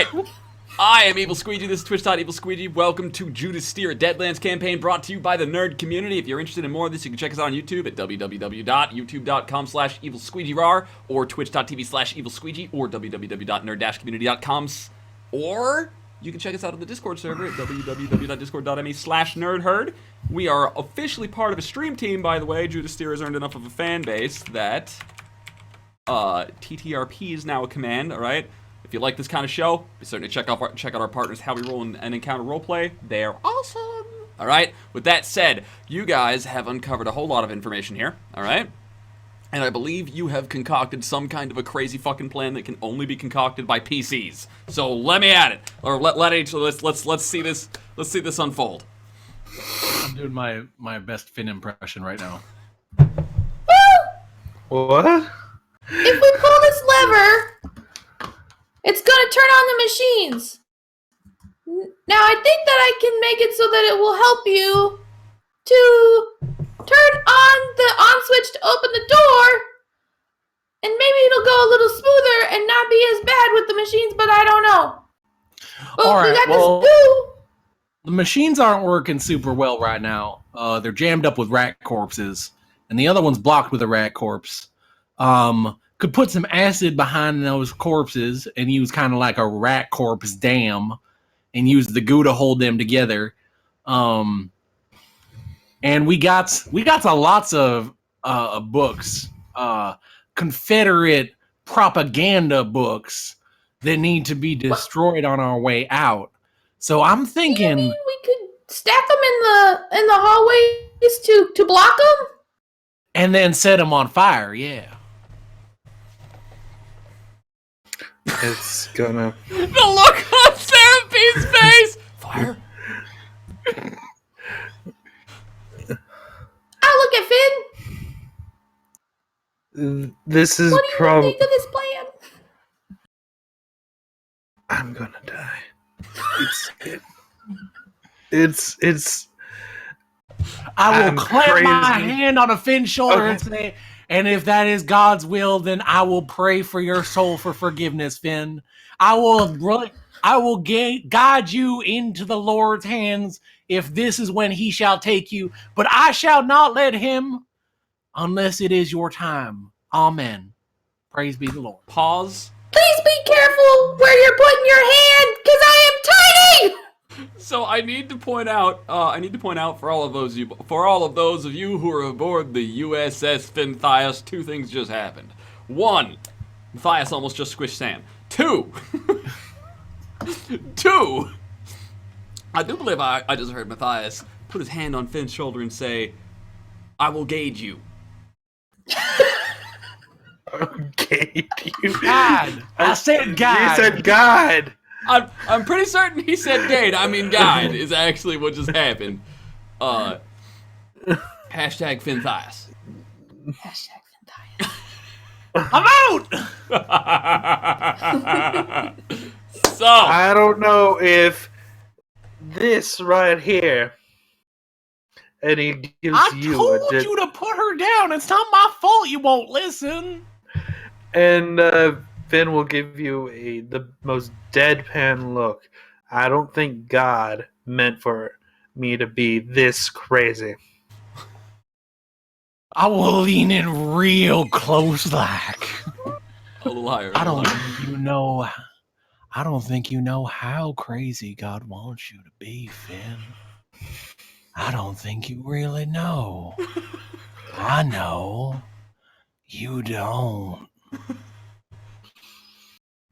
right. I am EvilSqueegee. This is Twitch.EvilSqueegee. Welcome to Judas Steer, a Deadlands campaign brought to you by the nerd community. If you're interested in more of this, you can check us out on YouTube at www.youtube.com/EvilSqueegeeRAR or twitch.tv/EvilSqueegee or www.nerd-community.com or you can check us out on the Discord server at www.discord.me/nerdherd. We are officially part of a stream team, by the way. Judas Steer has earned enough of a fan base that TTRP is now a command, alright? If you like this kind of show, be certain to check out our partners, How We Roll and Encounter Roleplay. They're awesome! Alright? With that said, you guys have uncovered a whole lot of information here, alright? And I believe you have concocted some kind of a crazy fucking plan that can only be concocted by PCs. So let me at it. Or let's see this unfold. I'm doing my best Finn impression right now. What? If we pull this lever, it's gonna turn on the machines. Now I think that I can make it so that it will help you to turn on the on switch to open the door, and maybe it'll go a little smoother and not be as bad with the machines, but I don't know. Well, we got this goo. The machines aren't working super well right now. They're jammed up with rat corpses, and the other one's blocked with a rat corpse. Could put some acid behind those corpses and use kind of like a rat corpse dam and use the goo to hold them together. And we got lots of books, Confederate propaganda books that need to be destroyed on our way out. So I'm thinking we could stack them in the hallways to block them, and then set them on fire. Yeah. It's gonna... The look on Seraphine's face! Fire? I'll look at Finn. This is what do you probably... think of this plan? I'm gonna die. It's... I will clamp crazy. my hand on a Finn's shoulder and say, and if that is God's will, then I will pray for your soul for forgiveness, Finn. I will guide you into the Lord's hands if this is when he shall take you. But I shall not let him unless it is your time. Amen. Praise be the Lord. Pause. Please be careful where you're putting your hand, because I am tiny! So I need to point out for all of those of you who are aboard the USS Finthias, two things just happened. One, Matthias almost just squished Sam. Two, I do believe I just heard Matthias put his hand on Finn's shoulder and say, "I will gauge you." Gauge you. God. I said God. You said God. I'm pretty certain he said gate. I mean guide is actually what just happened. Hashtag Finthias. Hashtag Finthias. I'm out! So I don't know if this right here, and he gives I you told you to put her down. It's not my fault you won't listen. and Finn will give you the most deadpan look. I don't think God meant for me to be this crazy. I will lean in real close like. a little higher. I don't think you know how crazy God wants you to be, Finn. I don't think you really know. I know. You don't.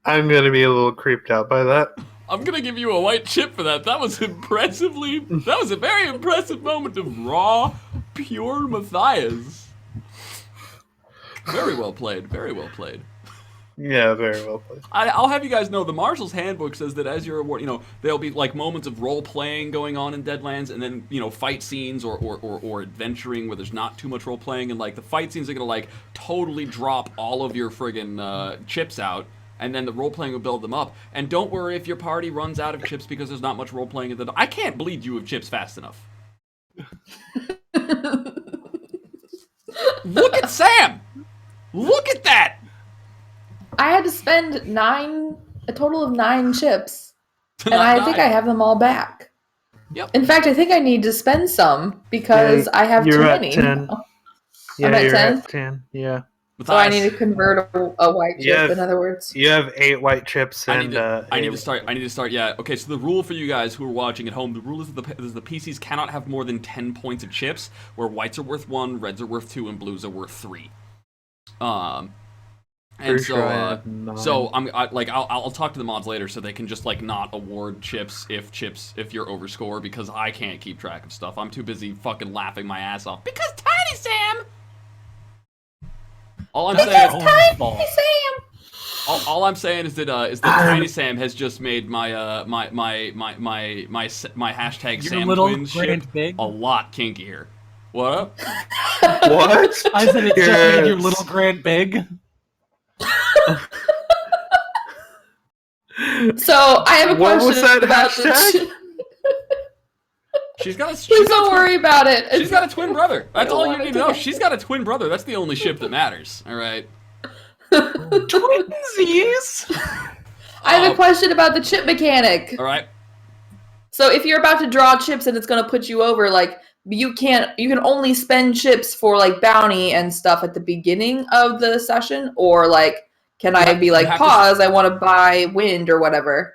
I'm gonna be a little creeped out by that. I'm gonna give you a white chip for that. That was a very impressive moment of raw, pure Matthias. Very well played. Very well played. Yeah, very well played. I'll have you guys know the Marshal's Handbook says that as you're, there'll be like moments of role playing going on in Deadlands, and then fight scenes or adventuring where there's not too much role playing, and like the fight scenes are gonna like totally drop all of your friggin' chips out. And then the role-playing will build them up. And don't worry if your party runs out of chips because there's not much role-playing in the... I can't bleed you with chips fast enough. Look at Sam! Look at that! I had to spend 9 a total of 9 chips. And Not I think 9. I have them all back. Yep. In fact, I think I need to spend some because I have you're too at many. 10. now. Yeah, I'm at you're 10? at 10. Yeah. So I Matthias, need to convert a white You chip, have- in other words. You have 8 white chips I and need to start. Yeah. Okay. So the rule for you guys who are watching at home, the rule is that the PCs cannot have more than 10 points of chips, where whites are worth 1, reds are worth 2, and blues are worth 3. And Pretty so, sure I have 9. so I'll talk to the mods later so they can just like not award chips if you're overscore, because I can't keep track of stuff. I'm too busy fucking laughing my ass off because Tiny Sam. All I'm saying. Tiny Sam! All I'm saying is that Tiny Sam has just made my hashtag Your Sam little Twins Grant ship Big? a lot kinkier. What up? What? I said it just made your Yes. little Grant big. So I have a What question was that about hashtag? the She's got a. Please don't worry about it. She's got a twin brother. That's don't all you want need it to to know. get- She's got a twin brother. That's the only ship that matters. All right. Twinsies. I have a question about the chip mechanic. All right. So if you're about to draw chips and it's going to put you over, like you can only spend chips for like bounty and stuff at the beginning of the session, or like can I be like have to- pause? I want to buy wind or whatever.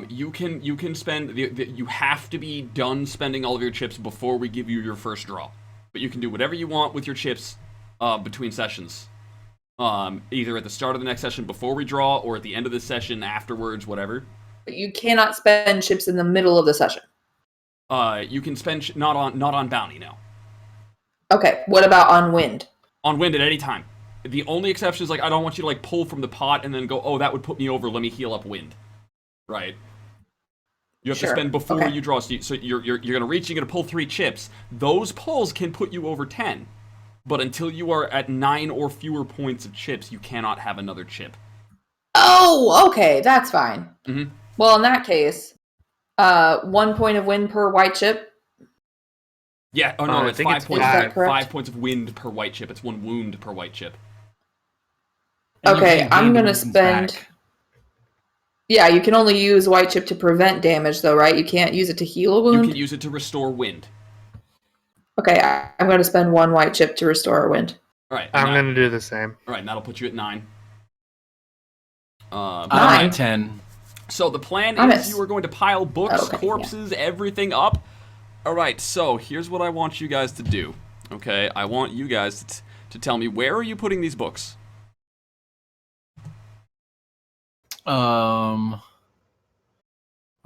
You can spend you have to be done spending all of your chips before we give you your first draw, but you can do whatever you want with your chips between sessions. Either at the start of the next session before we draw, or at the end of the session afterwards, whatever. But you cannot spend chips in the middle of the session. You can spend not on bounty now. Okay, what about on wind? On wind at any time. The only exception is like I don't want you to like pull from the pot and then go, oh, that would put me over. Let me heal up wind. Right. You have Sure. to spend before Okay. you draw. So you're gonna reach. You're gonna pull 3 chips. Those pulls can put you over 10, but until you are at 9 or fewer points of chips, you cannot have another chip. Oh, okay, that's fine. Mhm. Well, in that case, 1 point of wind per white chip. Yeah. Oh no, I it's think 5 it's points. Is that correct? 5 points of wind per white chip. It's 1 wound per white chip. And you Okay, can't I'm gain the gonna wounds spend. back. Yeah, you can only use white chip to prevent damage, though, right? You can't use it to heal a You wound. can use it to restore wind. Okay, I'm going to spend 1 white chip to restore a wind. All right. I'm going to do the same. All right. That'll put you at 9. I'm Nine. at 10. So the plan I'm is at- you are going to pile books, Okay, corpses, everything up. All right, so here's what I want you guys to do. Okay, I want you guys to tell me, where are you putting these books?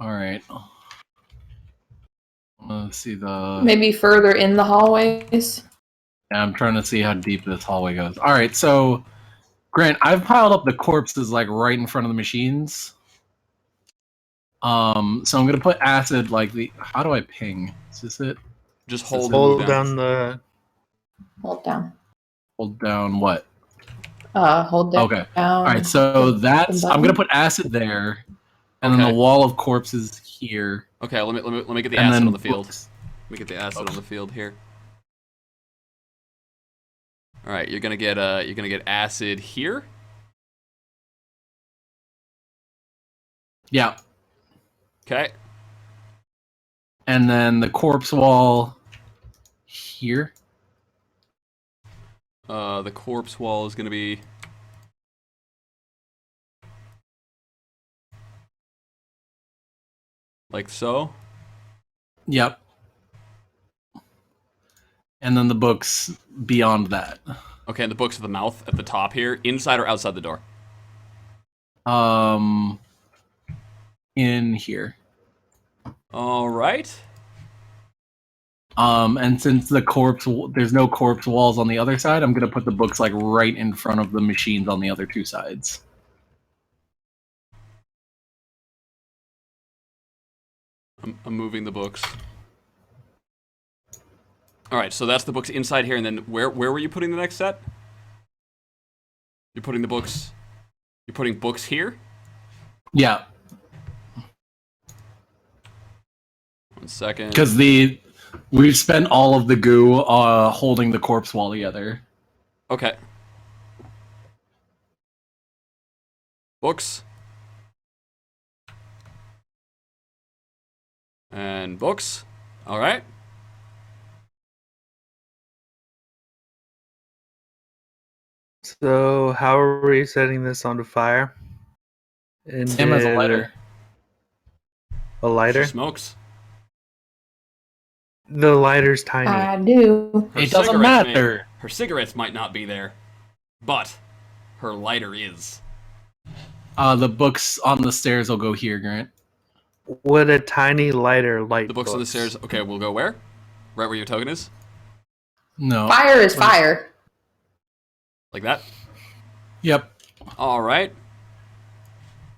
All right. Let's see the. Maybe further in the hallways. I'm trying to see how deep this hallway goes. All right, so Grant, I've piled up the corpses like right in front of the machines. So I'm gonna put acid like the. How do I ping? Is this it? Just hold Hold down the. Hold down. Hold down what? Hold down. Okay. All right, so that's. I'm gonna put acid there, and then Okay. the wall of corpses here. Okay, let me get the and acid then on the field. books. Let me get the acid Okay. on the field here. All right, you're gonna get acid here. Yeah, Okay. and then the corpse wall here. The corpse wall is gonna be. Like so. Yep. And then the books beyond that. Okay, and the books at the mouth at the top here, inside or outside the door? In here. All right. And since there's no corpse walls on the other side, I'm gonna put the books like right in front of the machines on the other 2 sides. I'm moving the books. All right, so that's the books inside here, and then where were you putting the next set? You're putting the books. You're putting books here. Yeah, 1 second. because we've spent all of the goo holding the corpse wall together. Okay. Books. And books. All right. So how are we setting this onto fire? And Sam has a lighter. A lighter? She smokes. The lighter's tiny. I do. Her It doesn't cigarettes matter. Her cigarettes might not be there, but her lighter is. The books on the stairs will go here, Grant. Would a tiny lighter light The books on the stairs. Okay, we'll go where? Right where your token is? No. Fire is fire. Like that? Yep. All right.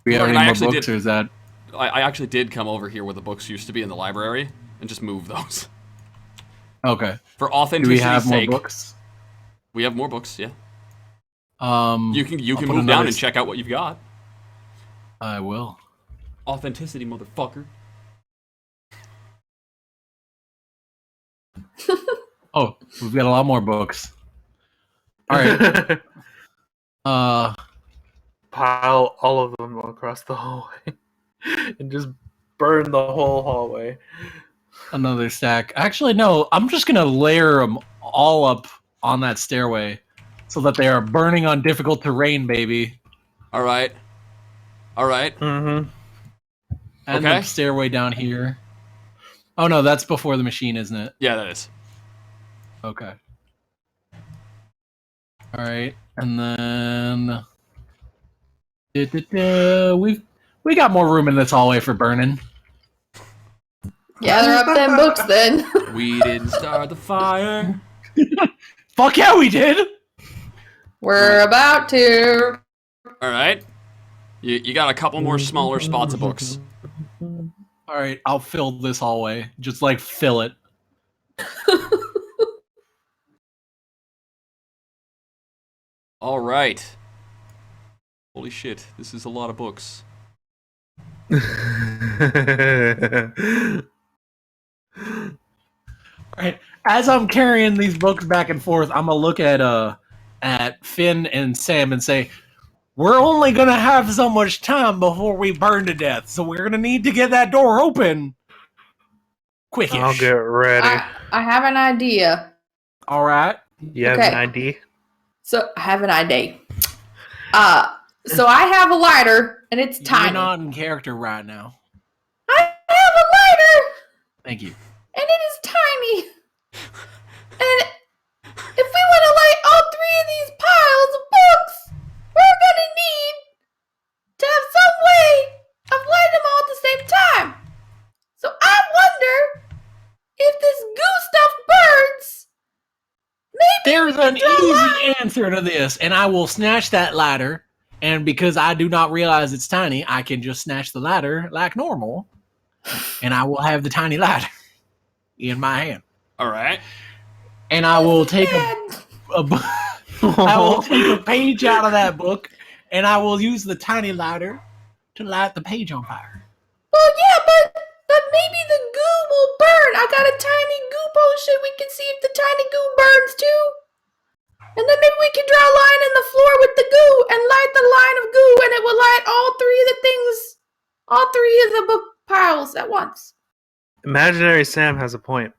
We have Look, I any more actually books, did- or is that? I actually did come over here where the books used to be in the library and just move those. Okay. For Do authenticity's we have more sake. books? We have more books, yeah. You I'll can put move down another and check out what you've got. I will. Authenticity, motherfucker. Oh, we've got a lot more books. All right. Pile all of them across the hallway and just burn the whole hallway. Another stack. Actually, no. I'm just gonna layer them all up on that stairway, so that they are burning on difficult terrain, baby. All right. All right. Mm-hmm. And Okay. the stairway down here. Oh no, that's before the machine, isn't it? Yeah, that is. Okay. All right, and then we got more room in this hallway for burning. Gather up them books then. We didn't start the fire. Fuck yeah, we did. We're about to. All right. You got a couple more smaller spots of books. All right, I'll fill this hallway. Just like fill it. All right. Holy shit, this is a lot of books. All right, as I'm carrying these books back and forth, I'm gonna look at Finn and Sam and say, "We're only gonna have so much time before we burn to death, so we're gonna need to get that door open quickish." I'll get ready. I have an idea. All right. You have Okay. an ID? So I have an idea. So I have a lighter and it's You're tiny. not in character right now. I have a lighter Thank you. and it is tiny. And if we want to light all three of these piles of books, we're gonna need to have some way of lighting them all at the same time. So I wonder if this goo stuff burns. Maybe There's we can an draw a line. easy answer to this, and I will snatch that ladder. And because I do not realize it's tiny, I can just snatch the ladder like normal, and I will have the tiny ladder in my hand. All right. And I will take Dad. I will take a page out of that book, and I will use the tiny lighter to light the page on fire. Well, yeah, but maybe the goo will burn. I got a tiny goo potion. We can see if the tiny goo burns too. And then maybe we can draw a line in the floor with the goo and light the line of goo, and it will light all three of the things, all three of the book piles at once. Imaginary Sam has a point.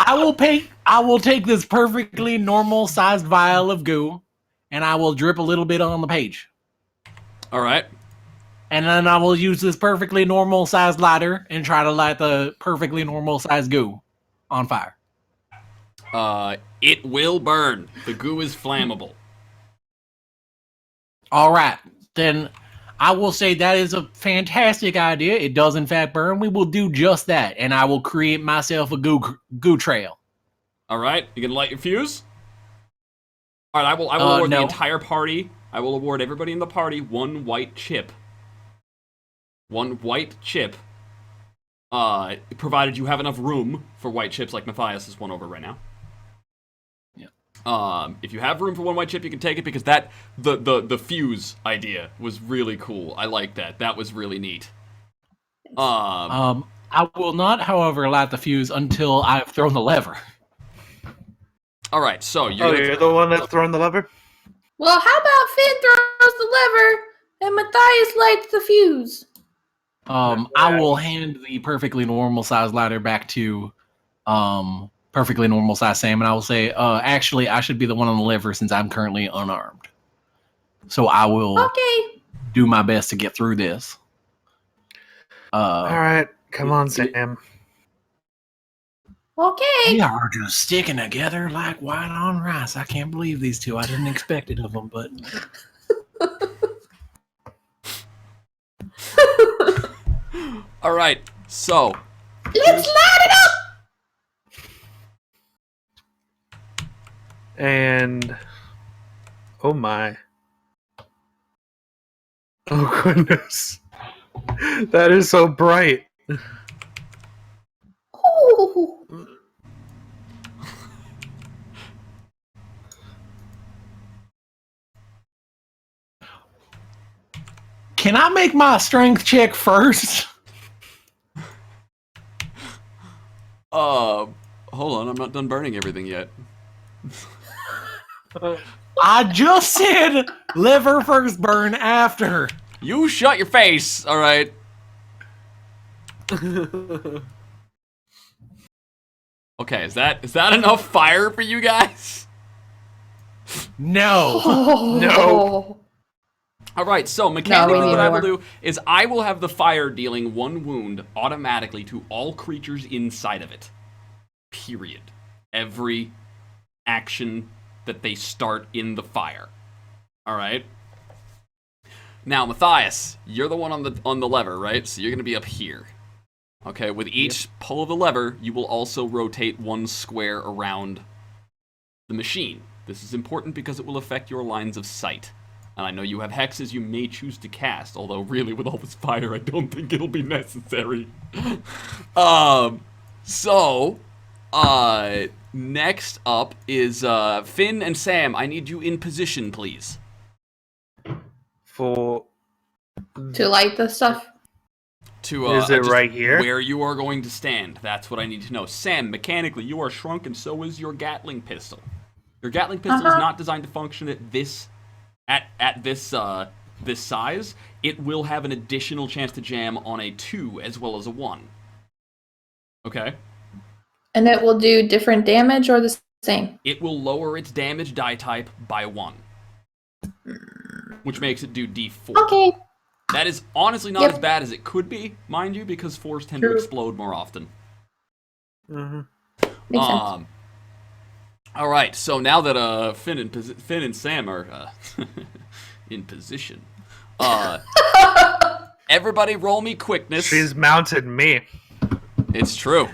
I will take this perfectly normal sized vial of goo, and I will drip a little bit on the page. All right. And then I will use this perfectly normal sized lighter and try to light the perfectly normal sized goo on fire. It will burn. The goo is flammable. All right, then I will say that is a fantastic idea. It does in fact burn. We will do just that, and I will create myself a goo trail. All right. You gonna light your fuse? All right. I will award the no. entire party. I will award everybody in the party one white chip. One white chip. Provided you have enough room for white chips, like Matthias is one over right now. If you have room for one white chip, you can take it, because that the fuse idea was really cool. I like that. That was really neat. I will not, however, light the fuse until I've thrown the lever. All right. So You're the one that's throwing the lever? Well, how about Finn throws the lever, And Matthias lights the fuse. I will hand the perfectly normal size ladder back to perfectly normal size Sam, and I will say, actually, I should be the one on the lever since I'm currently unarmed. So I will do my best to get through this. All right, come on, Sam. Okay. They are just sticking together like white on rice. I can't believe these two. I didn't expect it of them, but All right, so Let's light it up. And oh my. Oh goodness. That is so bright. Ooh. can I make my strength check first? hold on, I'm not done burning everything yet. I just said liver first, burn after. You shut your face, all right? Okay, is that enough fire for you guys? No. No. All right, so mechanically need what I will more. do is I will have the fire dealing 1 wound automatically to all creatures inside of it. Period. Every action that they start in the fire. All right? Now, Matthias, you're the one on the lever, right? So you're going to be up here. Okay, with each pull of the lever, you will also rotate 1 square around the machine. This is important because it will affect your lines of sight. And I know you have hexes you may choose to cast, although really with all this fire, I don't think it'll be necessary. Next up is Finn and Sam. I need you in position, please. For To light the stuff. is it Just right here? where you are going to stand. That's what I need to know. Sam, mechanically, you are shrunk, and so is your Gatling pistol. Your Gatling pistol is not designed to function at this size. It will have an additional chance to jam on a 2 as well as a 1. Okay? And it will do different damage or the same? It will lower its damage die type by 1. Which makes it do D4. Okay. That is honestly not as bad as it could be, mind you, because 4s tend to explode more often. Mm-hmm. Makes sense. All right, so now that Finn and Sam are in position, everybody roll me quickness. She's mounted me. It's true.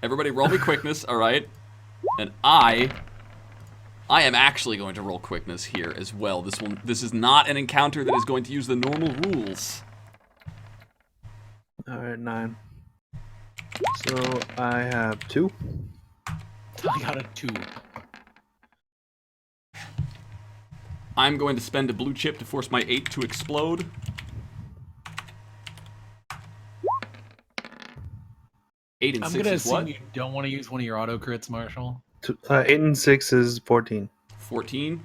Everybody roll me quickness, all right? And I am actually going to roll quickness here as well. This is not an encounter that is going to use the normal rules. All right, 9. So I have 2. I got a 2. I'm going to spend a blue chip to force my 8 to explode. Eight and I'm 6 gonna is what? assume you don't want to use one of your auto crits, Marshall. 8 and 6 is 14. 14.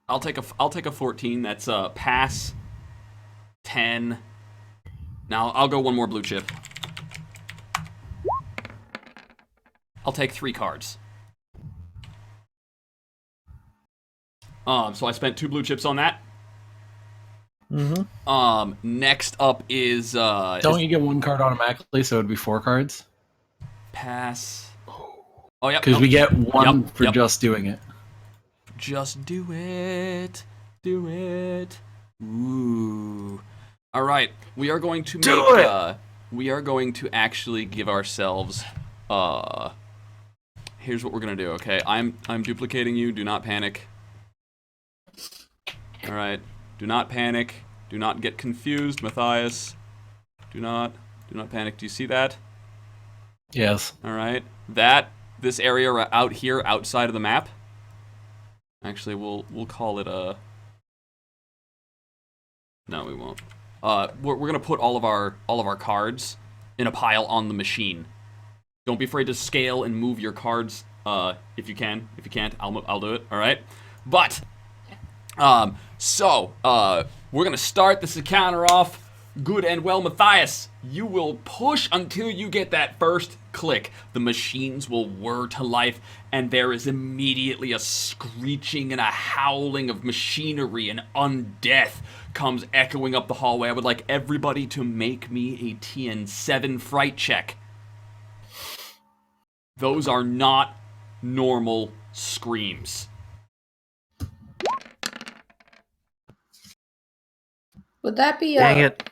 I'll take a 14. That's pass. 10. Now I'll go one more blue chip. I'll take 3 cards. So I spent 2 blue chips on that. Mm-hmm. Next up is Don't you get 1 card automatically, so it'd be 4 cards? pass. Oh yeah, Because we get 1 for yep. just doing it. Just do it. Do it. Ooh. All right, we are going to make. We are going to actually give ourselves. Here's what we're gonna do. Okay, I'm duplicating you. Do not panic. All right. Do not panic. Do not get confused, Matthias. Do not panic. Do you see that? Yes. All right. This area out here outside of the map. Actually, we'll call it a. No, we won't. We're gonna put all of our cards in a pile on the machine. Don't be afraid to scale and move your cards. If you can. If you can't, I'll do it. All right. But So, we're gonna start this encounter off good and well. Matthias, you will push until you get that first click. The machines will whir to life, and there is immediately a screeching and a howling of machinery, and undeath comes echoing up the hallway. I would like everybody to make me a TN7 fright check. Those are not normal screams. Would that be Dang it.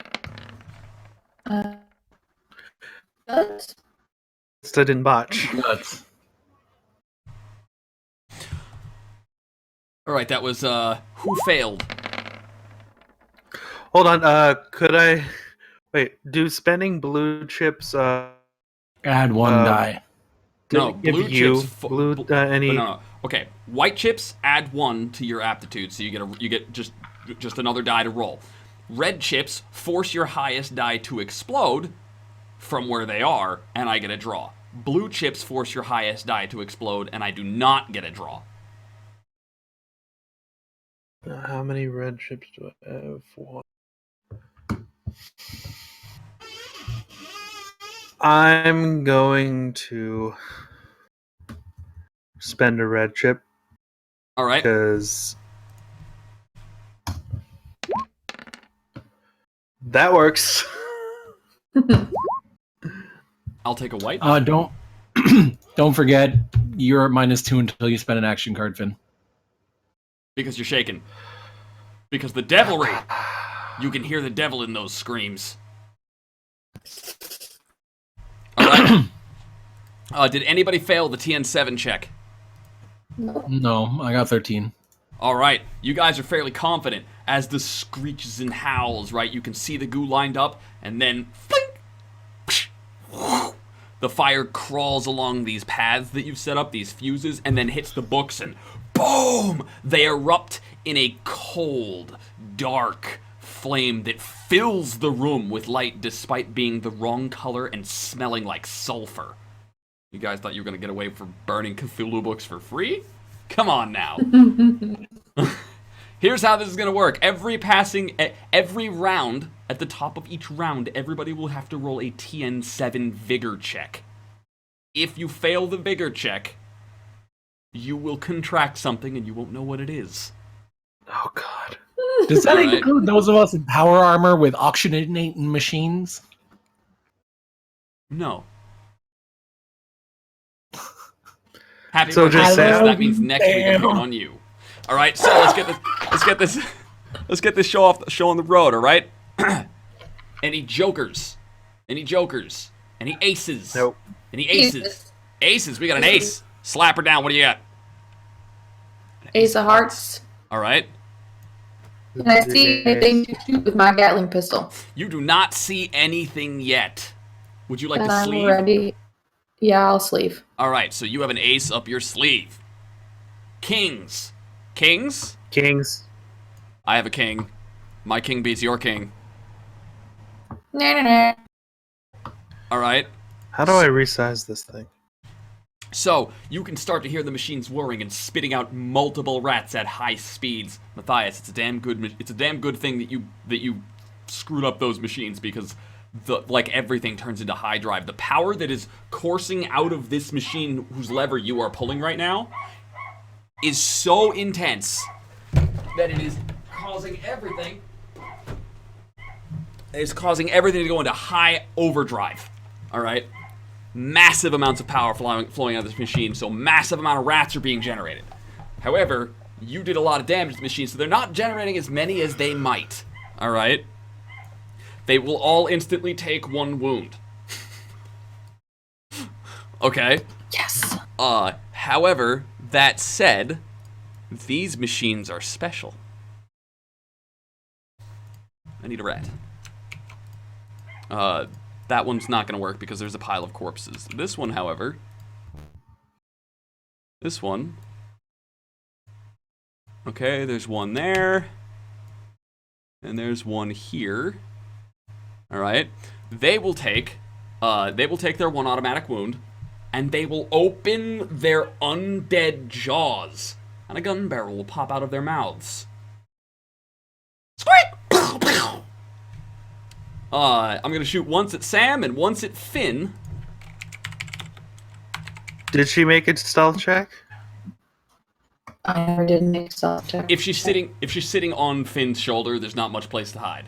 Guts? Still didn't botch. Nuts. All right, that was who failed? Hold on. Could I wait? Do spending blue chips Add one die. No, give blue you chips. any? No. Okay, white chips add 1 to your aptitude, so you get just another die to roll. Red chips force your highest die to explode from where they are, and I get a draw. Blue chips force your highest die to explode, and I do not get a draw. How many red chips do I have? 1. I'm going to spend a red chip All right. because that works. I'll take a white. Don't don't forget you're at -2 until you spend an action card, Finn. Because you're shaken. Because the devilry. You can hear the devil in those screams. Alright. Did anybody fail the TN7 check? No, I got 13. Alright, you guys are fairly confident. As the screeches and howls, right, you can see the goo lined up, and then flink, psh, whoosh, the fire crawls along these paths that you've set up, these fuses, and then hits the books, and boom! They erupt in a cold, dark flame that fills the room with light despite being the wrong color and smelling like sulfur. You guys thought you were going to get away from burning Cthulhu books for free? Come on now. Here's how this is going to work. Every round, at the top of each round, everybody will have to roll a TN7 vigor check. If you fail the vigor check, you will contract something and you won't know what it is. Oh, God. Does that Alright. include those of us in power armor with auctionating machines? No. Happy So birthday, just Chris. say- That means next week I'm picking on you. All right, so let's get this show on the road. All right. Any jokers? Any jokers? Any aces? Nope. Any aces? Aces. We got an ace. Slap her down. What do you got? Ace of Hearts. All right. Can I see anything to shoot with my Gatling pistol? You do not see anything yet. Would you like And to I'm sleeve? ready. Yeah, I'll sleeve. All right, so you have an ace up your sleeve. Kings. Kings? Kings. I have a king. My king beats your king. Nah. All right. How do I resize this thing? So you can start to hear the machines whirring and spitting out multiple rats at high speeds. Matthias, it's a damn good thing that you screwed up those machines, because like everything turns into high drive. The power that is coursing out of this machine whose lever you are pulling right now is so intense that it is causing everything. It's causing everything to go into high overdrive. All right. Massive amounts of power flowing out of this machine, so massive amount of rats are being generated. However, you did a lot of damage to the machine, so they're not generating as many as they might. All right? They will all instantly take 1 wound. Okay? Yes. However, that said, these machines are special. I need a rat. That one's not going to work because there's a pile of corpses. This one, however... This one... Okay, there's one there. And there's one here. Alright. They will take their 1 automatic wound, and they will open their undead jaws, and a gun barrel will pop out of their mouths. I'm gonna shoot once at Sam and once at Finn. Did she make a stealth check? I never did make stealth check. If she's sitting on Finn's shoulder, there's not much place to hide.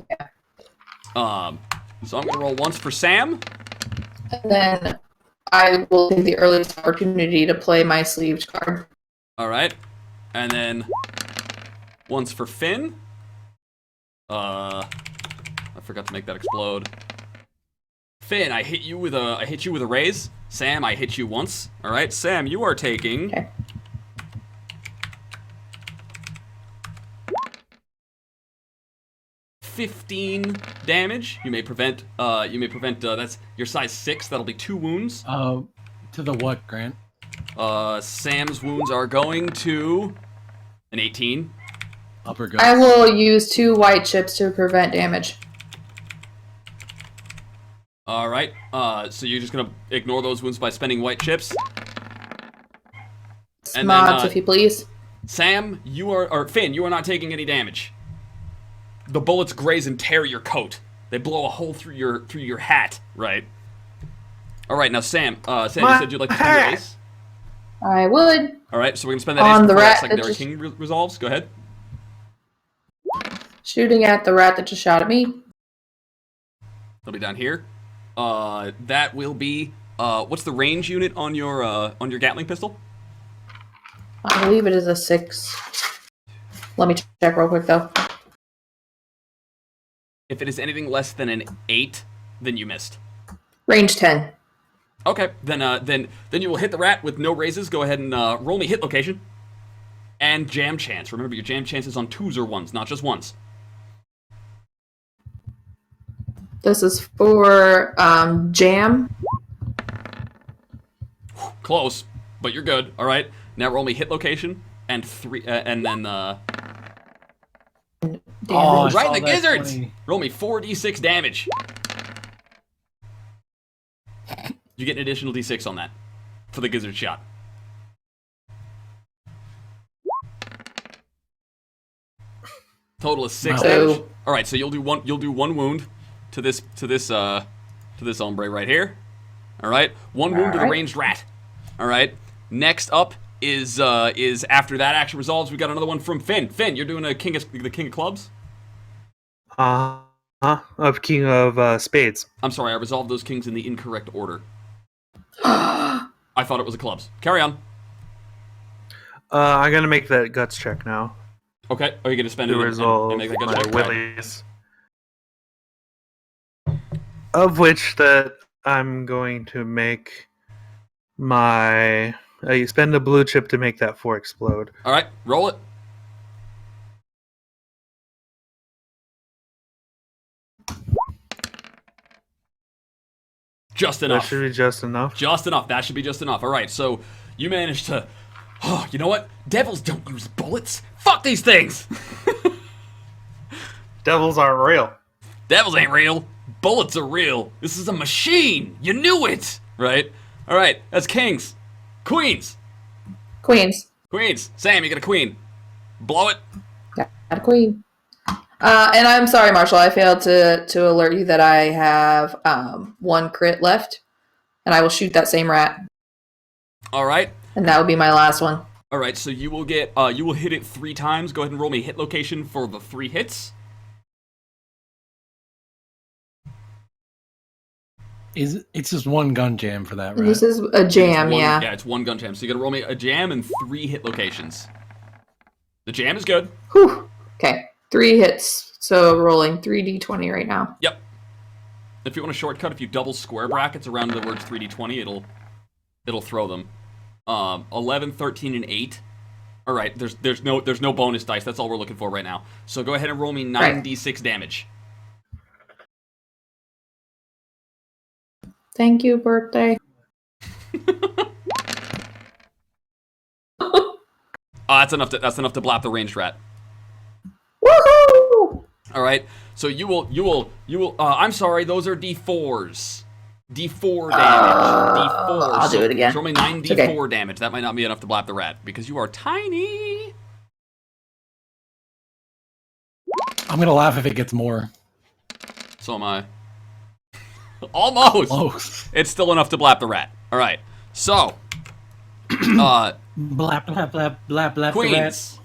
Yeah. So I'm gonna roll once for Sam. And then I will take the earliest opportunity to play my sleeved card. All right, and then once for Finn. I forgot to make that explode. Finn, I hit you with a raise. Sam, I hit you once. All right, Sam, you are taking. Okay. $15 damage. You may prevent. That's your size 6. That'll be 2 wounds. To the what, Grant? Sam's wounds are going to an 18. Upper gut. I will use 2 white chips to prevent damage. All right. So you're just gonna ignore those wounds by spending white chips. And Mods, then, if you please. Sam, or Finn, you are not taking any damage. The bullets graze and tear your coat. They blow a hole through your hat. Right. All right. Now, Sam. You said you'd like to spend your ace. I would. All right. So we're gonna spend that On ace the before that rat that secondary just- king resolves. Go ahead. Shooting at the rat that just shot at me. It'll be down here. That will be. What's the range unit on your Gatling pistol? I believe it is a 6. Let me check real quick, though. If it is anything less than an 8, then you missed. Range 10. Okay, then you will hit the rat with no raises. Go ahead and roll me hit location and jam chance. Remember, your jam chance is on 2s or 1s, not just 1s. This is for jam. Close, but you're good. All right, now roll me hit location and 3, and then Damage. Oh, I right saw in the that gizzards. 20. Roll me 4d6 damage. You get an additional d6 on that for the gizzard shot. Total is 6 Wow. damage. All right, so you'll do one wound to this hombre right here. All right, one wound to the Alright. ranged rat. All right. Next up is after that action resolves, we got another one from Finn. Finn, you're doing the king of clubs. Of king of spades. I'm sorry, I resolved those kings in the incorrect order. I thought it was a clubs. Carry on. I'm gonna make that guts check now. Okay. Are you going to spend it To and resolve make that my gut check? willies. Of which that I'm going to make my. You spend a blue chip to make that 4 explode. All right, roll it. Just That enough. should be just enough. Just enough. That should be just enough. All right, so you managed to. Oh, you know what? Devils don't use bullets. Fuck these things. Devils aren't real. Devils ain't real. Bullets are real. This is a machine. You knew it, right? All right, that's kings. Queens. Queens. Queens. Sam, you got a queen. Blow it. Got a queen. And I'm sorry, Marshall. I failed to alert you that I have 1 crit left, and I will shoot that same rat, All right. and that will be my last one. All right, so you will get you will hit it 3 times. Go ahead and roll me hit location for the 3 hits. It's just 1 gun jam for that, right? This is a jam, It's one- yeah. Yeah, it's 1 gun jam. So you got to roll me a jam and 3 hit locations. The jam is good. Whew. Okay, 3 hits. So rolling 3d20 right now. Yep. If you want a shortcut, if you double square brackets around the words 3d20, it'll throw them. 11, 13, and 8. All right, there's no bonus dice. That's all we're looking for right now. So go ahead and roll me 9d6 damage. Thank you, birthday. That's enough to blap the ranged rat. Woohoo! All right. So you will. I'm sorry. Those are d4s. D4 damage. D4. I'll do it again. So roll me 9d4 okay. damage. That might not be enough to blap the rat because you are tiny. I'm gonna laugh if it gets more. So am I. Almost. Close. It's still enough to blap the rat. All right. So, Blap, blap, blap, blap, blap, the rat. queens,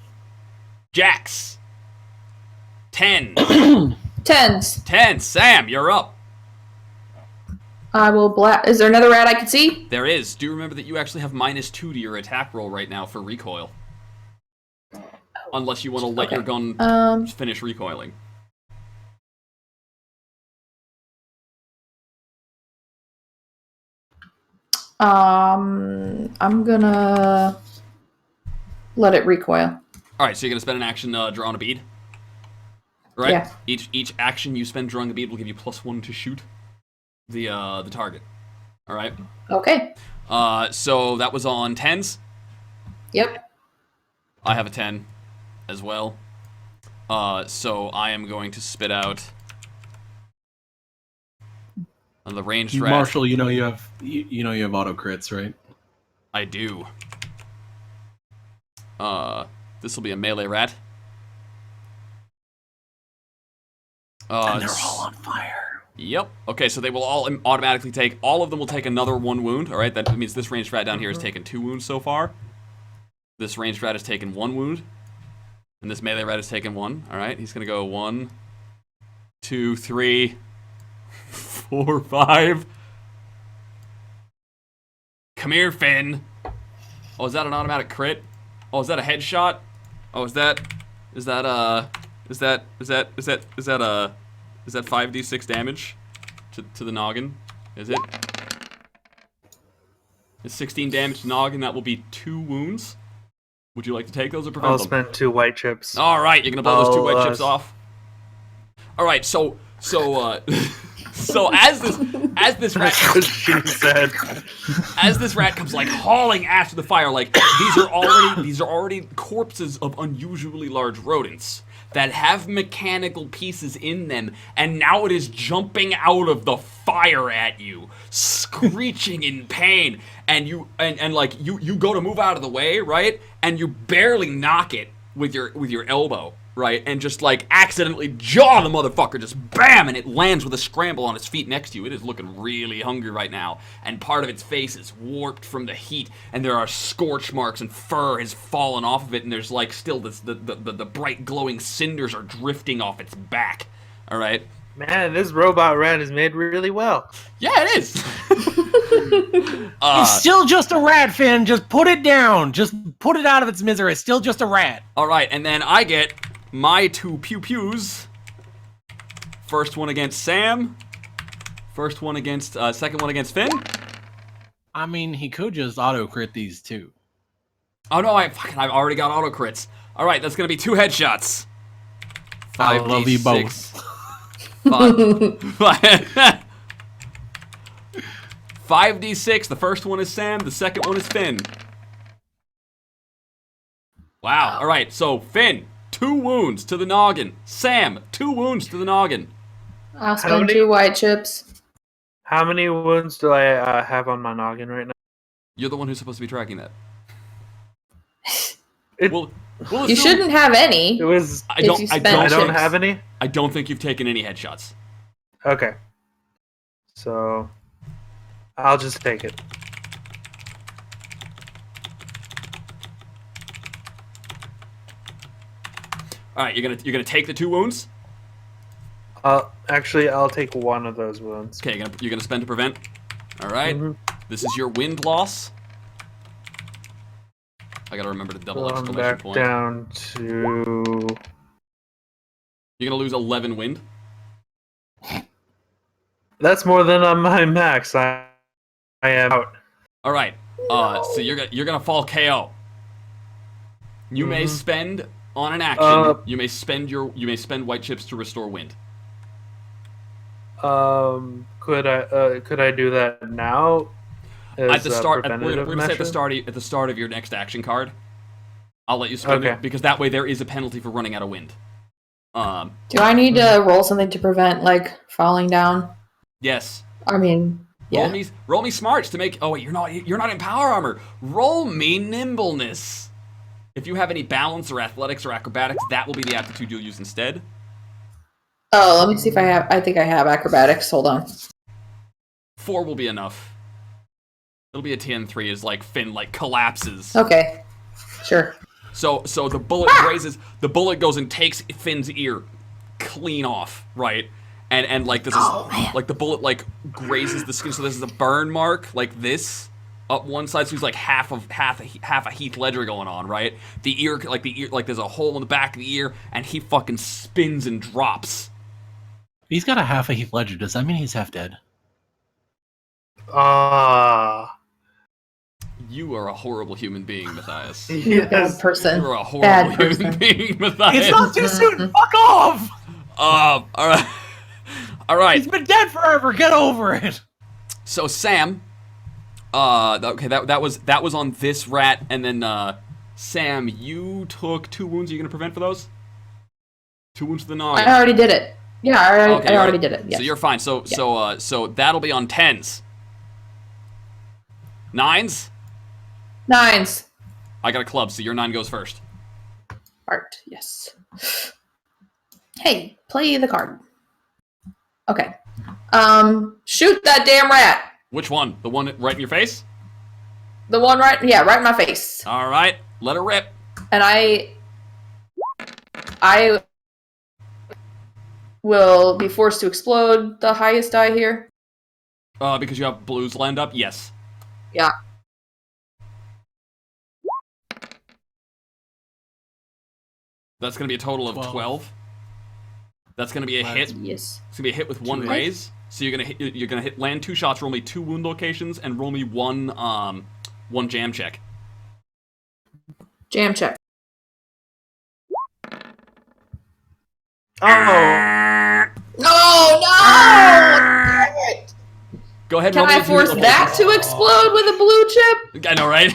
jacks, 10. Tens. 10. Sam, you're up. I will Is there another rat I can see? There is. Do remember that you actually have -2 to your attack roll right now for recoil. Unless you want to let your gun finish recoiling. I'm gonna let it recoil. All right, so you're gonna spend an action drawing a bead, right? Yeah. Each action you spend drawing a bead will give you +1 to shoot the target. All right. Okay. So that was on 10s. Yep. I have a 10 as well. So I am going to spit out on the ranged rat. Marshall, you know you have auto crits, right? I do. This will be a melee rat. And they're all on fire. Yep. Okay, so they will all automatically take. All of them will take another 1 wound. All right, that means this ranged rat down here has taken 2 wounds so far. This ranged rat has taken 1 wound, and this melee rat has taken 1. All right, he's gonna go 1, 2, 3, 4, 5. Come here, Finn. Oh, is that an automatic crit? Oh, is that a headshot? Oh, is that 5d6 damage to the noggin? Is it? It's 16 damage to noggin. That will be 2 wounds. Would you like to take those or prevent I'll them? spend 2 white chips. All right, you're gonna blow those 2 white chips off. All right, so as this rat That's what she said. as this rat comes like hauling after the fire, like these are already corpses of unusually large rodents that have mechanical pieces in them, and now it is jumping out of the fire at you, screeching in pain, and you go to move out of the way, right? And you barely knock it with your elbow, right? And just like accidentally jaw the motherfucker, just bam, and it lands with a scramble on its feet next to you. It is looking really hungry right now, and part of its face is warped from the heat, and there are scorch marks, and fur has fallen off of it, and there's like still the bright glowing cinders are drifting off its back. All right. Man, this robot rat is made really well. Yeah, it is. It's still just a rat, Finn. Just put it down. Just put it out of its misery. It's still just a rat. All right, and then I get my 2 pew-pews. First one against Sam. First one against, second one against Finn. I mean, he could just auto crit these 2. Oh no, I've already got auto crits. All right, that's gonna be 2 headshots. I love you both. 5d6. The first one is Sam. The second one is Finn. Wow. All right. So Finn, 2 wounds to the noggin. Sam, 2 wounds to the noggin. I'll spend 2 white chips. How many wounds do I have on my noggin right now? You're the one who's supposed to be tracking that. We'll You assume- shouldn't have any. It was. I don't have any. I don't think you've taken any headshots. Okay. So, I'll just take it. All right, you're gonna take the 2 wounds. I'll take one of those wounds. Okay, you're gonna spend to prevent. All right. Mhm. This is your wind loss. I gotta remember to double So I'm exclamation back point. down to. You're gonna lose 11 wind. That's more than on my max. I am out. All right. So you're gonna fall KO. You may spend on an action. You may spend white chips to restore wind. Could I do that now? At the start, we're preventative gonna say at the start of your next action card. I'll let you spend it because that way there is a penalty for running out of wind. Do I need to roll something to prevent like falling down? Yes. I mean, yeah. Roll me smarts to make. Oh wait, you're not in power armor. Roll me nimbleness. If you have any balance or athletics or acrobatics, that will be the aptitude you'll use instead. Oh, let me see if I have. I think I have acrobatics. Hold on. 4 will be enough. It'll be a TN3 as like Finn like collapses. Okay, sure. So the bullet grazes. The bullet goes and takes Finn's ear clean off, right? And like this is like the bullet like grazes the skin. So this is a burn mark like this up one side. So he's like half a Heath Ledger going on, right? The ear like there's a hole in the back of the ear, and he fucking spins and drops. He's got a half a Heath Ledger. Does that mean he's half dead? You are a horrible human being, Matthias. You're a bad person. You are a horrible Bad human person. being, Matthias. It's not too soon. Fuck off. All right. All right. He's been dead forever. Get over it. So Sam, okay, that was on this rat, and then Sam, you took 2 wounds. Are you gonna prevent for those? 2 wounds to the noggin. I already did it. Yeah, I already did it. Yes. So you're fine. So that'll be on 10s. 9s. 9s. I got a club, so your 9 goes first. Art. Yes. Hey, play the card. Okay. Shoot that damn rat. Which one? The one right in your face? The one right in my face. All right, let her rip. And I will be forced to explode the highest die here. Because you have blues lined up? Yes. Yeah. That's going to be a total of 12. That's going to be a hit. Yes. It's going to be a hit with 1 raise. So you're going to hit land 2 shots, roll me 2 wound locations, and roll me one jam check. Jam check. Oh. No! Damn it! Go ahead. Can roll me I a few force hit that to explode with a blue chip? I know, right?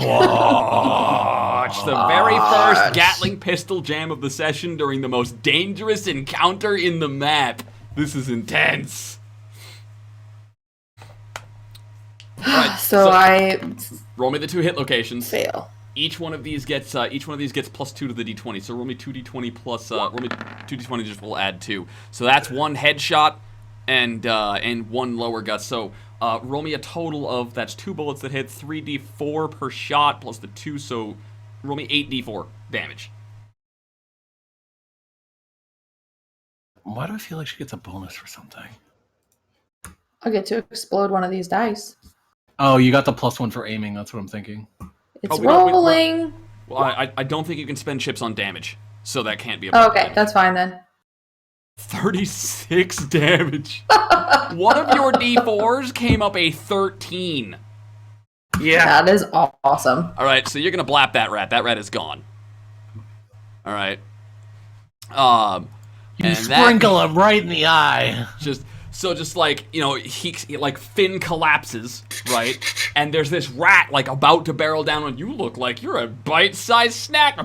Watch the very first Gatling pistol jam of the session during the most dangerous encounter in the map. This is intense. Right, so I roll me the 2 hit locations. fail. Each one of these gets plus 2 to the d20. So roll me 2d20 plus roll me 2d20. Just will add 2. So that's 1 headshot and 1 lower gut. So roll me a total of that's 2 bullets that hit 3d4 per shot plus the 2. So roll me 8d4 damage. Why do I feel like she gets a bonus for something? I'll get to explode one of these dice. Oh, you got the +1 for aiming. That's what I'm thinking. It's we don't- rolling. Well, I don't think you can spend chips on damage, so that can't be a problem. Okay, that's fine then. 36 damage. One of your d4s came up a 13. Yeah. That is awesome. All right, so you're gonna blap that rat. That rat is gone. All right. You And sprinkle him right in the eye. Just like, you know, he like Finn collapses, right? And there's this rat like about to barrel down on you. Look like you're a bite-sized snack.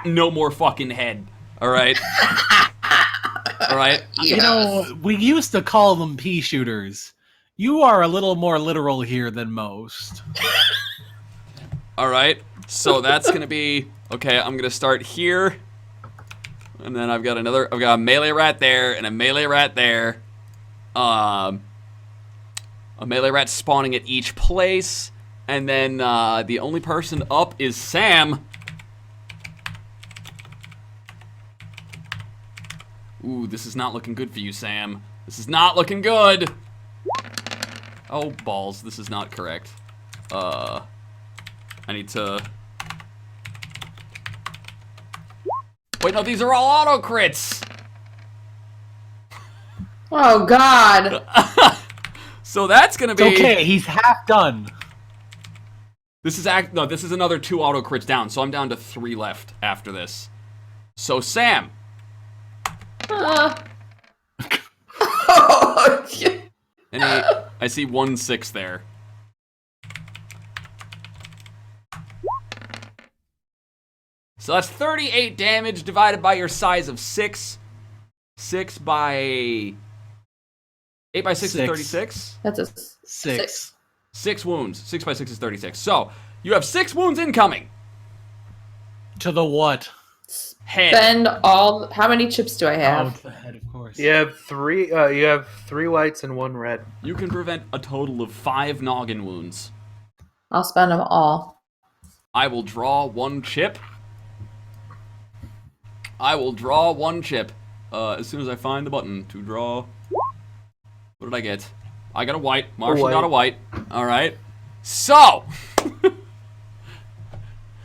No more fucking head. All right. All right. You know, we used to call them pea shooters. You are a little more literal here than most. All right. So that's gonna be okay. I'm gonna start here, and then I've got a melee rat there and a melee rat there. A melee rat spawning at each place, and then the only person up is Sam. Ooh, this is not looking good for you, Sam. This is not looking good. Oh, balls. This is not correct. I need to... Wait, no, these are all auto crits. Oh God. So that's gonna be... It's okay, he's half done. This is this is another 2 auto crits down, so I'm down to 3 left after this. So Sam. I see 1 6 there. So that's 38 damage divided by your size of 6. 6 by 8 by 6 is 36. That's a 6. 6 wounds. 6 by 6 is 36. So you have 6 wounds incoming. To the what? Head. Spend all. How many chips do I Oh, have? it's the head, of course. You have three. You have 3 whites and 1 red. You can prevent a total of 5 noggin wounds. I'll spend them all. I will draw 1 chip. I will draw 1 chip. As soon as I find the button to draw. What did I get? I got a white. Marshall got a white. All right. So.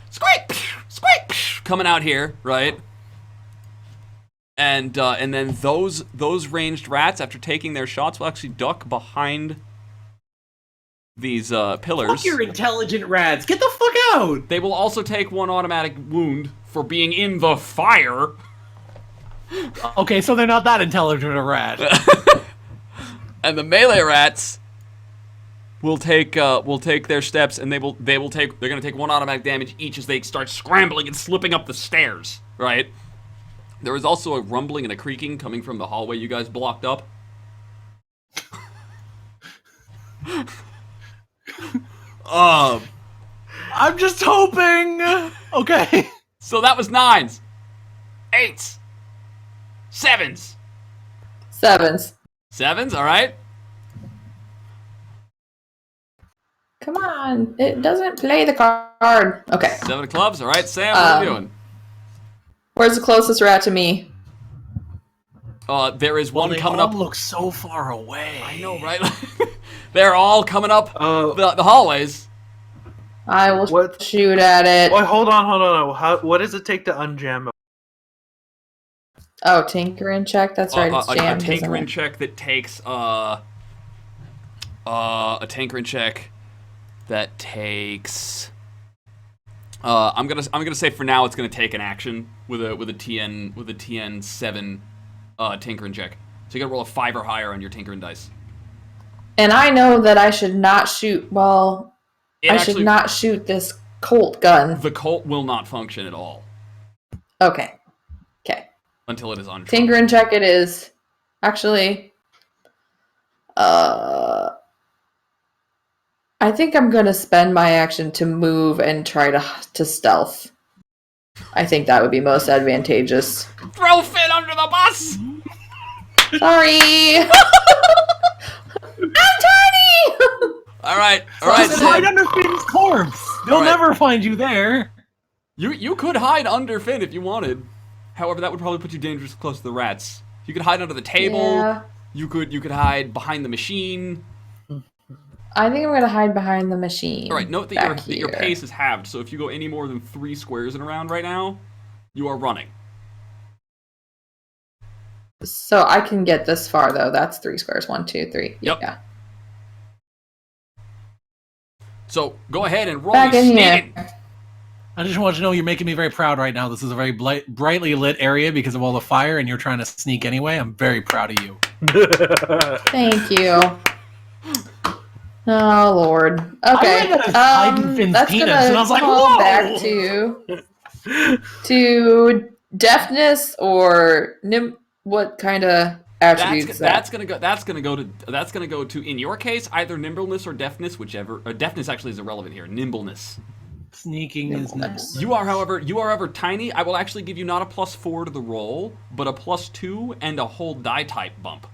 Squeak! Squeak! Coming out here, right? And then those ranged rats, after taking their shots, will actually duck behind these pillars. Fuck your intelligent rats. Get the fuck out. They will also take 1 automatic wound for being in the fire. Okay, so they're not that intelligent a rat. And the melee rats will take their steps, and they're gonna take 1 automatic damage each as they start scrambling and slipping up the stairs. Right. There is also a rumbling and a creaking coming from the hallway you guys blocked up. I'm just hoping. Okay. So that was 9s, 8s, 7s. 7s. 7s, all right. Come on. It doesn't play the card. Okay. 7 of clubs, all right. Sam, what are you doing? Where's the closest rat to me? There is one They coming all up. look so far away. I know, right? They're all coming up Uh, the hallways. I will What? shoot at it. Wait, hold on. What does it take to unjam? Oh, tinkering check. That's right. It's A jammed. isn't tinkering it? check that takes a tinkering check that takes. I'm gonna say for now it's gonna take an action with a TN7 tinkering check. So you gotta roll a 5 or higher on your tinkering dice. And I know that I should not shoot. Well, I Actually, should not shoot this Colt gun. The Colt will not function at all Okay. Okay. until it is on. Tinkering check it is. Actually, I think I'm gonna spend my action to move and try to stealth. I think that would be most advantageous. Throw Finn under the bus. Sorry. I'm tiny. All right, Just hide Sam. under Finn's corpse. They'll Alright. never find you there. You could hide under Finn if you wanted. However, that would probably put you dangerously close to the rats. You could hide under the table. Yeah. You could hide behind the machine. I think I'm gonna hide behind the machine. All right. Note that back your here. pace is halved. So if you go any more than 3 squares in a round right now, you are running. So I can get this far though. That's 3 squares. 1, 2, 3. Yep. Yeah. So go ahead and roll Back me in here. sneaking. I just want you to know you're making me very proud right now. This is a very brightly lit area because of all the fire, and you're trying to sneak anyway. I'm very proud of you. Thank you. Oh Lord. Okay. I read that as hiding Finn's That's penis, gonna and I was like, call whoa! back to deafness or what kind of attributes? is that? That's gonna go to in your case either nimbleness or deafness, whichever. Deafness actually is irrelevant here. Nimbleness. Sneaking is Nimbleness. nice. You are, however, tiny. I will actually give you not a +4 to the roll, but a +2 and a whole die type bump.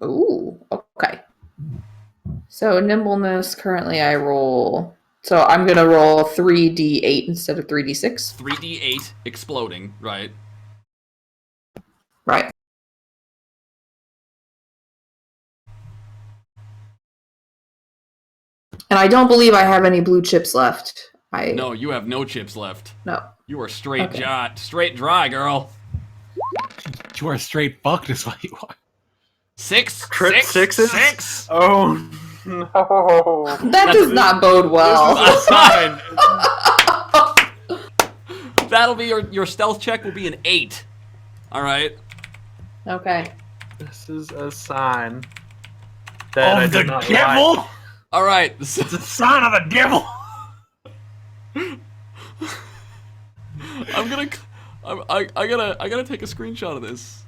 Ooh. Okay. So nimbleness. Currently, I roll. So I'm gonna roll 3d8 instead of 3d6. 3d8 exploding, right? Right. And I don't believe I have any blue chips left. No, you have no chips left. No. You are straight Okay. straight dry, girl. You are straight fucked, is what you are. 6, Crit 6, sixes? 6. Oh no! That does not bode well. This is a sign. That'll be your stealth check will be an 8. All right. Okay. This is a sign that I Of the did not devil? like. All right. It's a sign of the devil. I gotta take a screenshot of this.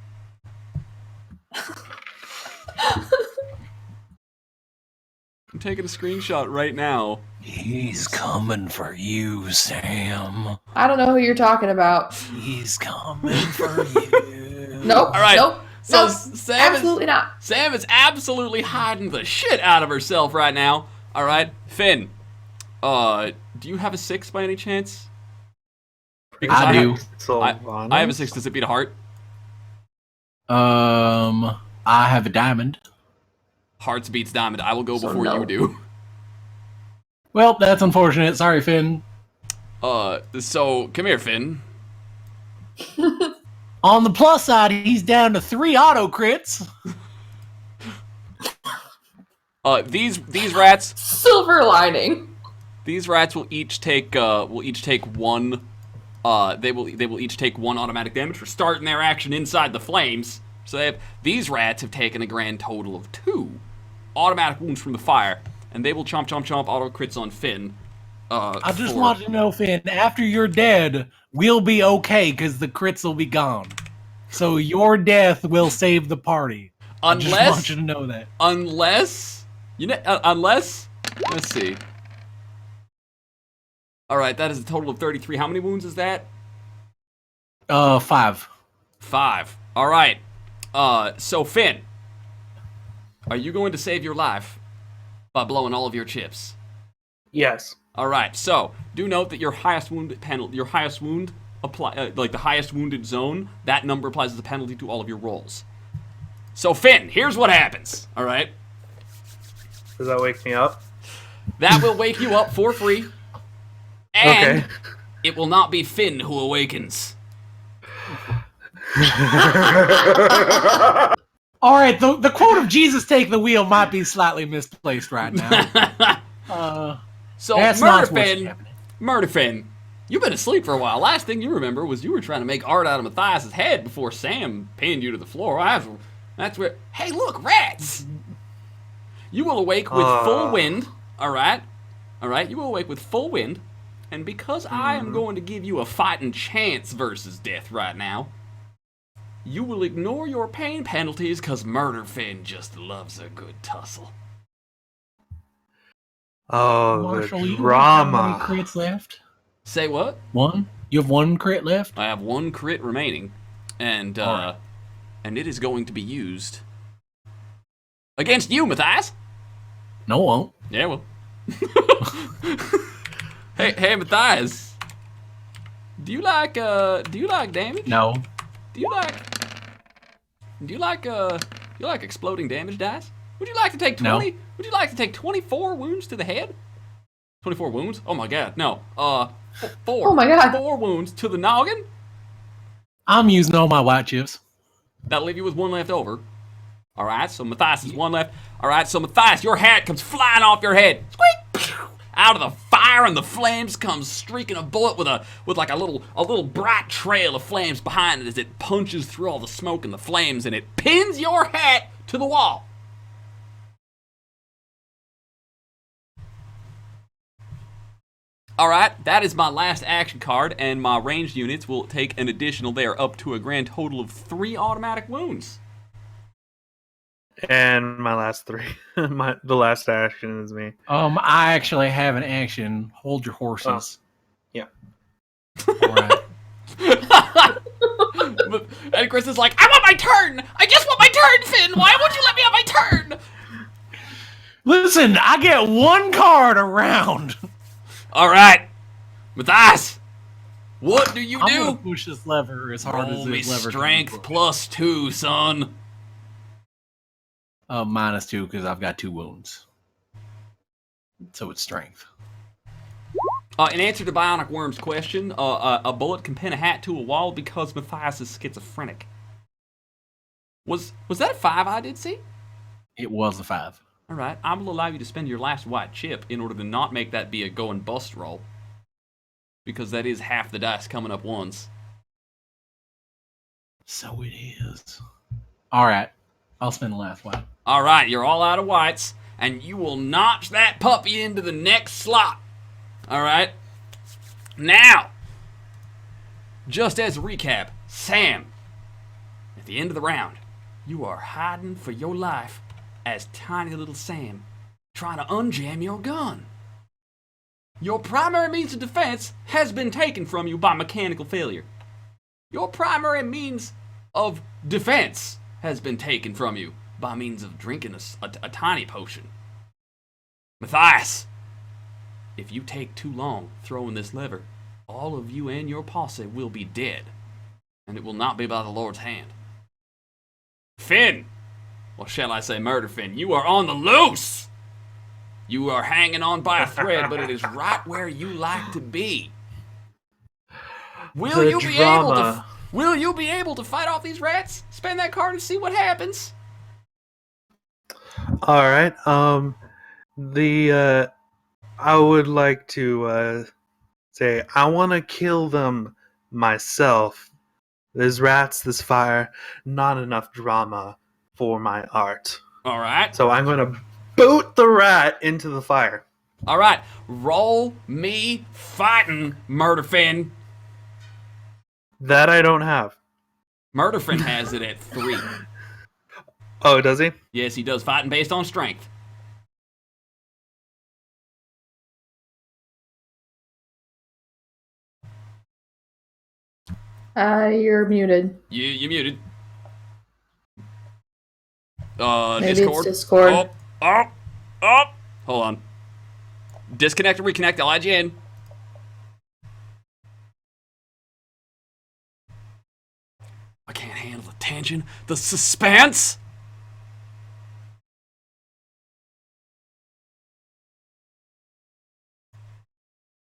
I'm taking a screenshot right now. He's coming for you, Sam. I don't know who you're talking about. He's coming for you. Nope. All right. Nope. So nope. Sam Absolutely not. Sam is absolutely hiding the shit out of herself right now. All right, Finn. Do you have a 6 by any chance? Because I do. I have a 6. Does it beat a heart? I have a diamond. Hearts beats diamond. I will go So before no. you do. Well, that's unfortunate. Sorry, Finn. So come here, Finn. On the plus side, he's down to 3 auto crits. These rats. Silver lining. These rats will each take one. They will each take 1 automatic damage for starting their action inside the flames. So these rats have taken a grand total of 2 automatic wounds from the fire, and they will chomp auto crits on Finn. I just want to know, Finn, after you're dead, we'll be okay because the crits will be gone. So your death will save the party. I just want you to know that. Unless let's see. All right, that is a total of 33. How many wounds is that? 5. 5. All right. So Finn, are you going to save your life by blowing all of your chips? Yes. All right. So do note that your highest wound apply, like the highest wounded zone, that number applies as a penalty to all of your rolls. So Finn, here's what happens. All right. Does that wake me up? That will wake you up for free. And Okay. it will not be Finn who awakens. All right, the quote of Jesus take the wheel might be slightly misplaced right now. So That's Murder not what's Finn, happening. Murder Finn, you've been asleep for a while. Last thing you remember was you were trying to make art out of Matthias' head before Sam pinned you to the floor. That's where. Hey, look, rats! You will awake with full wind. All right. You will awake with full wind, and because I am going to give you a fighting chance versus death right now, you will ignore your pain penalties because Murder Finn just loves a good tussle. Oh, Marshall, the you have how many drama. crits left? Say what? 1? You have 1 crit left? I have 1 crit remaining, and Alright. and it is going to be used against you, Matthias. No, it won't. Yeah, well. hey, Matthias. Do you like damage? No. Do you like exploding damage dice? Would you like to take 20? No. Would you like to take 24 wounds to the head? 24 wounds? Oh my god, no. 4. Oh my God. 4 wounds to the noggin? I'm using all my white chips. That'll leave you with 1 left over. Alright, so Matthias is 1 left. Alright, so Matthias, your hat comes flying off your head. Squeak! Out of the fire and the flames comes streaking a bullet with like a little bright trail of flames behind it as it punches through all the smoke and the flames, and it pins your hat to the wall. Alright, that is my last action card, and my ranged units will take an additional, they are up to a grand total of 3 automatic wounds. And my last 3. The last action is me. I actually have an action. Hold your horses. Yeah. All right. And Chris is like, I want my turn! I just want my turn, Finn! Why won't you let me have my turn? Listen, I get 1 card around. Alright, Matthias, what do you I'm gonna do? push this lever as hard Roll as me this lever strength can push. +2, son. -2 because I've got 2 wounds. So it's strength. In answer to Bionic Worm's question, a bullet can pin a hat to a wall because Matthias is schizophrenic. Was that a 5 I did see? It was a 5. Alright, I will allow you to spend your last white chip in order to not make that be a go and bust roll. Because that is half the dice coming up once. So it is. All right. I'll spend the last white. Alright, you're all out of whites, and you will notch that puppy into the next slot. Alright? Now, just as a recap, Sam, at the end of the round, you are hiding for your life as tiny little Sam, trying to unjam your gun. Your primary means of defense has been taken from you by mechanical failure. Your primary means of defense has been taken from you by means of drinking a tiny potion. Matthias, if you take too long throwing this lever, all of you and your posse will be dead, and it will not be by the Lord's hand. Finn, or shall I say Murder Finn, you are on the loose! You are hanging on by a thread, but it is right where you like to be. Will you be able to fight off these rats? Spend that card and see what happens. All right. I would like to say I want to kill them myself. There's rats, this fire, not enough drama for my art. All right. So I'm going to boot the rat into the fire. All right. Roll me fighting, Murder Finn. That I don't have. Murder Finn has it at 3. Oh, does he? Yes, he does. Fighting based on strength. You're muted. You muted. Maybe Discord. it's Discord. Oh. Hold on. Disconnect and reconnect. LIGN. I can't handle the tension, the suspense.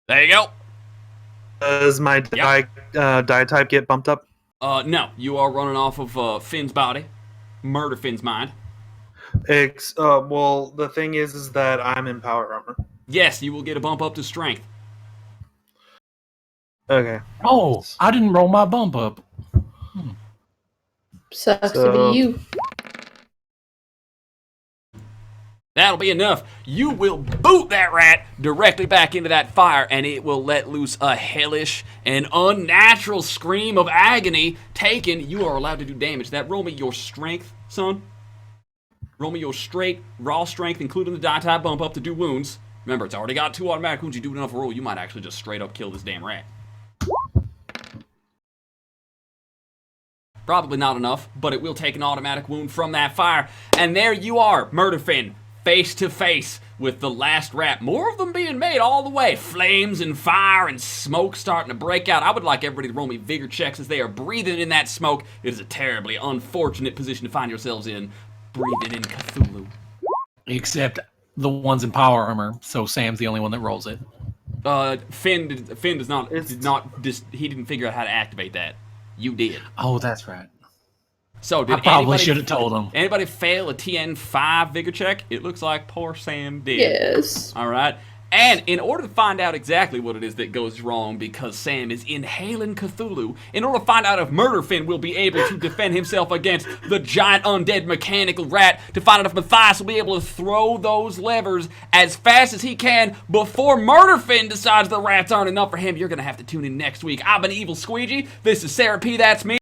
There you go. Does my die type get bumped up? No. You are running off of Finn's body. Murder Finn's mind. Well, the thing is that I'm in power armor. Yes, you will get a bump up to strength. Okay. Oh, I didn't roll my bump up. Sucks to be you. That'll be enough. You will boot that rat directly back into that fire, and it will let loose a hellish and unnatural scream of agony. Taken, you are allowed to do damage. That roll me your strength, son. Roll me your straight, raw strength, including the die type bump up to do wounds. Remember, it's already got 2 automatic wounds. You do enough roll, you might actually just straight up kill this damn rat. Probably not enough, but it will take an automatic wound from that fire. And there you are, Murder Finn, face to face with the last rat. More of them being made all the way. Flames and fire and smoke starting to break out. I would like everybody to roll me vigor checks as they are breathing in that smoke. It is a terribly unfortunate position to find yourselves in, breathing in Cthulhu. Except the ones in power armor, so Sam's the only one that rolls it. Finn does not, he didn't figure out how to activate that. You did. Oh, that's right. So did I probably should have told him. Anybody fail a TN5 vigor check? It looks like poor Sam did. Yes. All right. And in order to find out exactly what it is that goes wrong because Sam is inhaling Cthulhu, in order to find out if Murder Finn will be able to defend himself against the giant undead mechanical rat, to find out if Matthias will be able to throw those levers as fast as he can before Murder Finn decides the rats aren't enough for him, you're going to have to tune in next week. I've been EvilSqueegee. This is Sarah P. That's me.